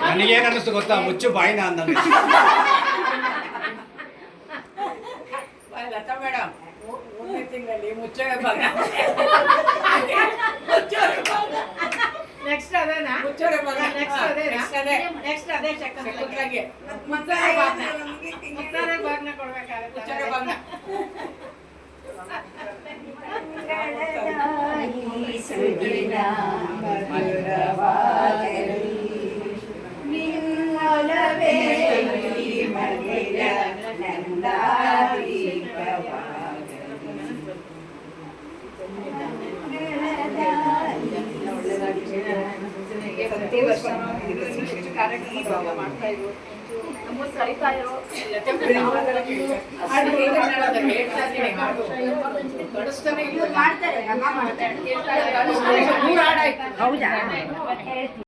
ನನಗೇನು ಅನ್ನಿಸ್ತು ಗೊತ್ತಾ, ಮುಚ್ಚು ಬಾಯಿನ ಅಂದಂಗೆ. ಲತಾ ಮೇಡಮ್, 1ನೇ ತಿಂಗಳಲ್ಲಿ ಮುಚ್ಚೋರೆ ಭಾಗ. ನೆಕ್ಸ್ಟ್ ಅದೇನಾ? ಮುಚ್ಚೋರೆ ಭಾಗ. ನೆಕ್ಸ್ಟ್ ಅದೇ ಶಕುಂತಲೆಗೆ ಮುತ್ತಾರೆ ಭಾಗನ ಕೊಡ್ಬೇಕಾಗುತ್ತೆ. ಮುಚ್ಚೋರೆ ಭಾಗ. ಪ್ರತಿ ವರ್ಷ ಕಾರ್ಯಕ್ರಮ ಮಾಡ್ತಾ ಇದ್ರು. ನಮ್ಮ ಸರಿತಾ ಇರೋ ಮಾಡ್ತಾರೆ. ಹೌದಾ?